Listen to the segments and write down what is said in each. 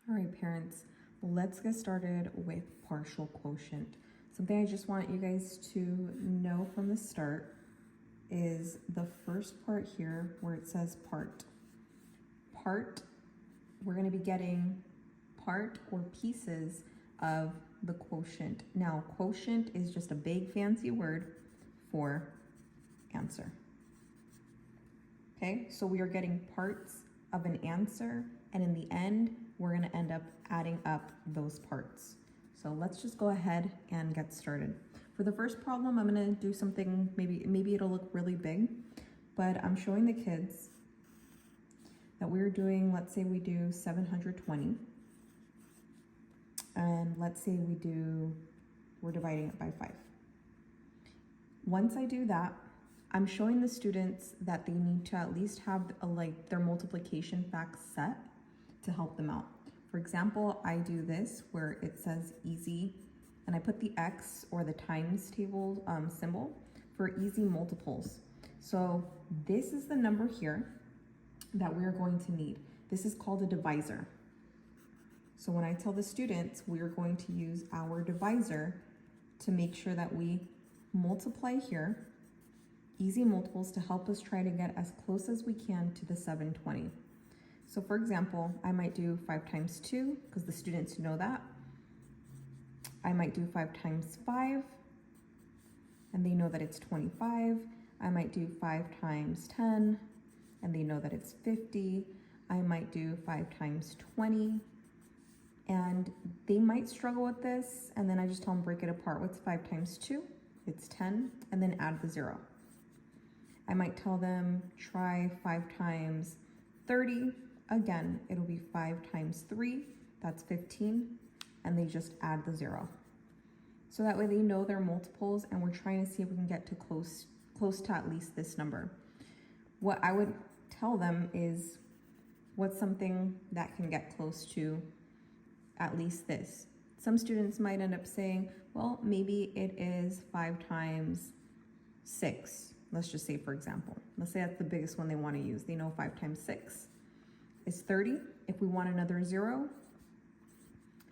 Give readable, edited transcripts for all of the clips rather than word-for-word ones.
All right, parents, let's get started with partial quotient. Something I just want you guys to know from the start is the first part here where it says part. Part, we're going to be getting part or pieces of the quotient. Now, quotient is just a big fancy word for answer. Okay, so we are getting parts of an answer, and in the end, we're going to end up adding up those parts. So let's just go ahead and get started. For the first problem, I'm going to do something, maybe it'll look really big, but I'm showing the kids that we're doing, let's say we do 720, and let's say we're dividing it by 5. Once I do that, I'm showing the students that they need to at least have their multiplication facts set to help them out. For example, I do this where it says easy, and I put the X or the times table symbol for easy multiples. So this is the number here that we're going to need. This is called a divisor. So when I tell the students, we are going to use our divisor to make sure that we multiply here easy multiples to help us try to get as close as we can to the 720. So for example, I might do 5 times 2 because the students know that. I might do 5 times 5 and they know that it's 25. I might do 5 times 10 and they know that it's 50. I might do 5 times 20 and they might struggle with this, and then I just tell them break it apart. What's 5 times 2? It's 10, and then add the 0. I might tell them try 5 times 30. Again, it'll be 5 times 3, that's 15, and they just add the 0. So that way they know their multiples, and we're trying to see if we can get to close to at least this number. What I would tell them is what's something that can get close to at least this. Some students might end up saying, well, maybe it is 5 times 6. Let's just say, for example, let's say that's the biggest one they want to use. They know 5 times 6 is 30. If we want another 0,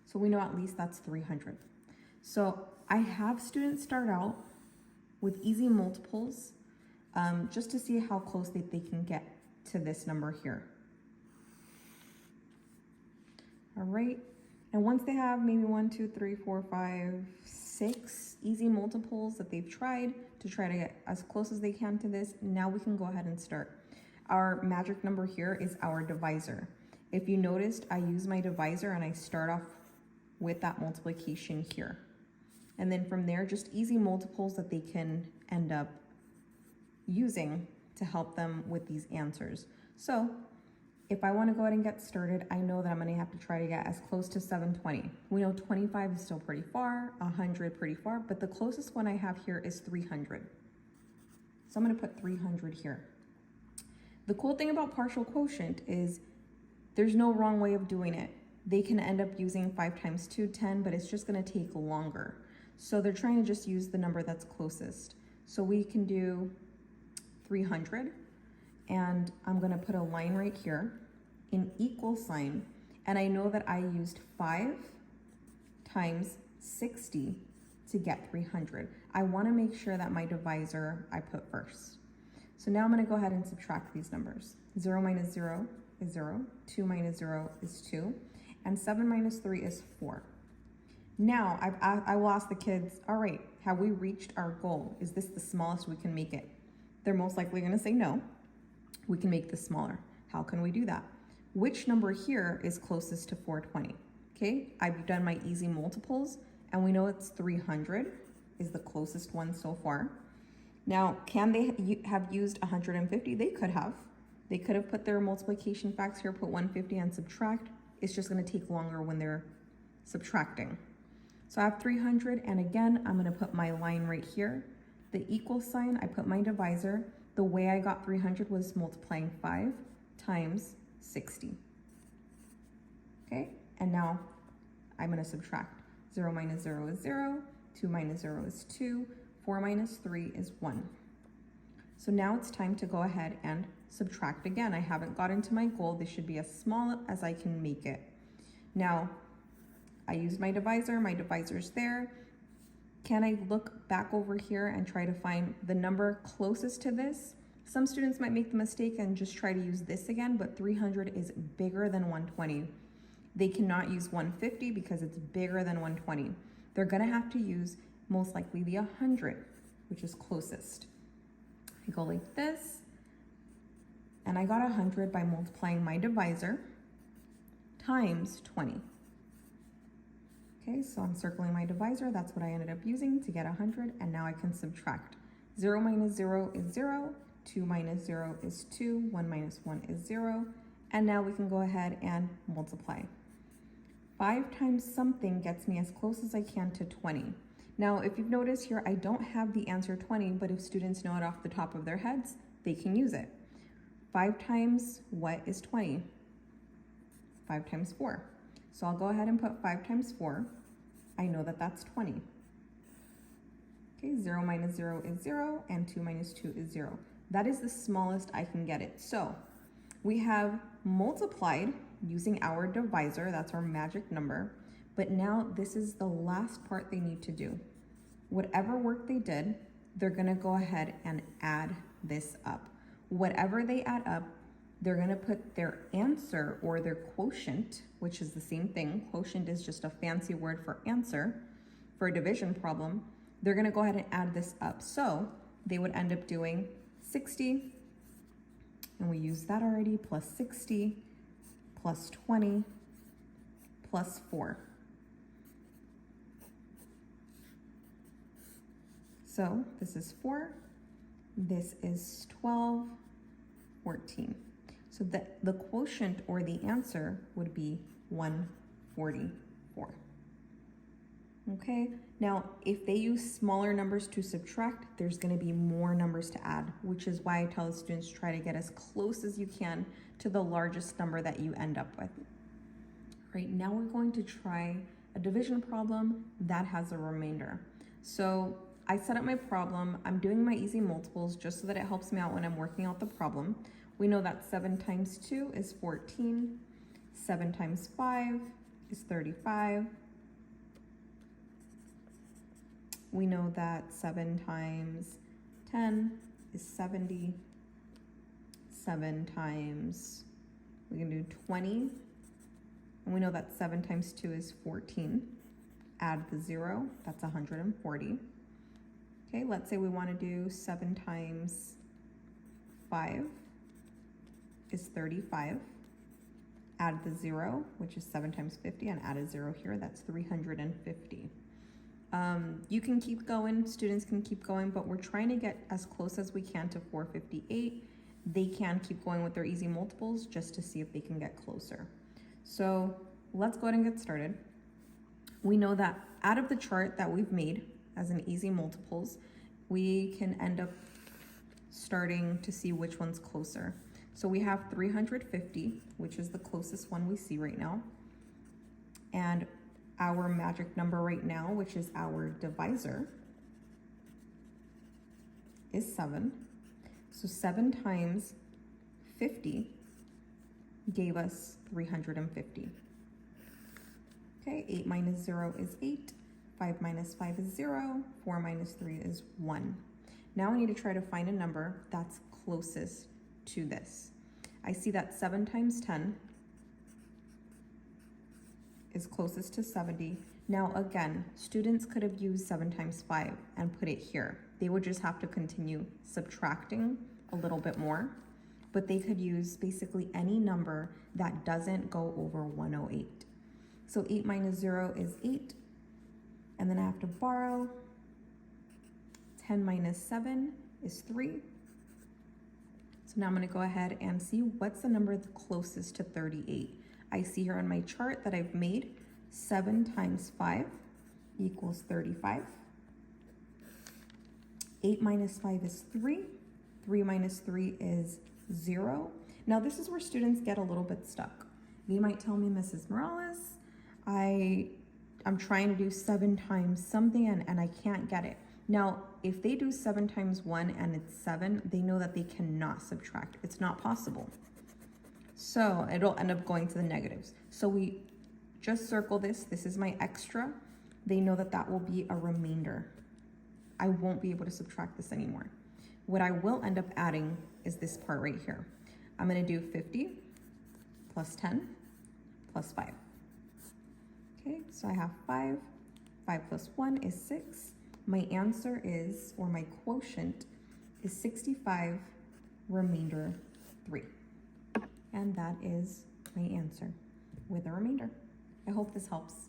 so we know at least that's 300. So I have students start out with easy multiples just to see how close they can get to this number here. All right. And once they have maybe 1, 2, 3, 4, 5, 6 easy multiples that they've tried to try to get as close as they can to this, now we can go ahead and start. Our magic number here is our divisor. If you noticed, I use my divisor and I start off with that multiplication here. And then from there, just easy multiples that they can end up using to help them with these answers. So if I want to go ahead and get started, I know that I'm going to have to try to get as close to 720. We know 25 is still pretty far, 100 pretty far, but the closest one I have here is 300. So I'm going to put 300 here. The cool thing about partial quotient is there's no wrong way of doing it. They can end up using 5 times 2, 10, but it's just going to take longer. So they're trying to just use the number that's closest. So we can do 300, and I'm going to put a line right here, an equal sign, and I know that I used 5 times 60 to get 300. I want to make sure that my divisor I put first. So now I'm going to go ahead and subtract these numbers. 0 minus 0 is 0, 2 minus 0 is 2, and 7 minus 3 is 4. Now I will ask the kids, all right, have we reached our goal? Is this the smallest we can make it? They're most likely going to say no. We can make this smaller. How can we do that? Which number here is closest to 420? Okay, I've done my easy multiples, and we know it's 300 is the closest one so far. Now, can they have used 150? They could have. They could have put their multiplication facts here, put 150 and subtract. It's just going to take longer when they're subtracting. So I have 300, and again, I'm going to put my line right here. The equal sign, I put my divisor. The way I got 300 was multiplying 5 times 60. Okay, and now I'm going to subtract. 0 minus 0 is 0, 2 minus 0 is 2, 4 minus 3 is 1. So now it's time to go ahead and subtract again. I haven't gotten to my goal. This should be as small as I can make it. Now, I used my divisor's there. Can I look back over here and try to find the number closest to this? Some students might make the mistake and just try to use this again, but 300 is bigger than 120. They cannot use 150 because it's bigger than 120. They're gonna have to use most likely the 100, which is closest. I go like this, and I got 100 by multiplying my divisor times 20. Okay, so I'm circling my divisor. That's what I ended up using to get 100, and now I can subtract. 0 minus 0 is 0, 2 minus 0 is 2, 1 minus 1 is 0, and now we can go ahead and multiply. 5 times something gets me as close as I can to 20. Now, if you've noticed here, I don't have the answer 20, but if students know it off the top of their heads, they can use it. 5 times what is 20? 5 times 4. So I'll go ahead and put 5 times 4. I know that that's 20. Okay, 0 minus 0 is 0, and 2 minus 2 is 0. That is the smallest I can get it. So we have multiplied using our divisor, that's our magic number, but now this is the last part they need to do. Whatever work they did, they're gonna go ahead and add this up. Whatever they add up, they're gonna put their answer or their quotient, which is the same thing. Quotient is just a fancy word for answer for a division problem. They're gonna go ahead and add this up. So they would end up doing 60, and we used that already, plus 60, plus 20, plus 4. So this is 4, this is 12, 14. So the quotient or the answer would be 144. Okay, now if they use smaller numbers to subtract, there's gonna be more numbers to add, which is why I tell the students try to get as close as you can to the largest number that you end up with. Right, now we're going to try a division problem that has a remainder. So I set up my problem, I'm doing my easy multiples just so that it helps me out when I'm working out the problem. We know that 7 times 2 is 14, 7 times 5 is 35. We know that 7 times 10 is 70. 7 times, we can do 20. And we know that 7 times 2 is 14. Add the 0, that's 140. Okay, let's say we want to do 7 times 5 is 35. Add the 0, which is 7 times 50, and add a 0 here, that's 350. You can keep going, students can keep going, but we're trying to get as close as we can to 458. They can keep going with their easy multiples just to see if they can get closer. So let's go ahead and get started. We know that out of the chart that we've made as an easy multiples, we can end up starting to see which one's closer. So we have 350, which is the closest one we see right now. And our magic number right now, which is our divisor, is 7. So 7 times 50 gave us 350. Okay, 8 minus 0 is 8, 5 minus 5 is 0, 4 minus 3 is 1. Now I need to try to find a number that's closest to this. I see that 7 times 10 is closest to 70. Now again, students could have used 7 times 5 and put it here. They would just have to continue subtracting a little bit more, but they could use basically any number that doesn't go over 108. So 8 minus 0 is 8, and then I have to borrow. 10 minus 7 is 3. So now I'm going to go ahead and see what's the number closest to 38. I see here on my chart that I've made 7 times 5 equals 35. 8 minus 5 is 3. 3 minus 3 is 0. Now this is where students get a little bit stuck. They might tell me, Mrs. Morales, I'm trying to do 7 times something and I can't get it. Now, if they do 7 times 1 and it's 7, they know that they cannot subtract. It's not possible. So it'll end up going to the negatives. So we just circle this. This is my extra. They know that that will be a remainder. I won't be able to subtract this anymore. What I will end up adding is this part right here. I'm gonna do 50 plus 10 plus 5. Okay, so I have 5. 5 plus 1 is 6. My answer is, or my quotient is 65 remainder 3. And that is my answer with a remainder. I hope this helps.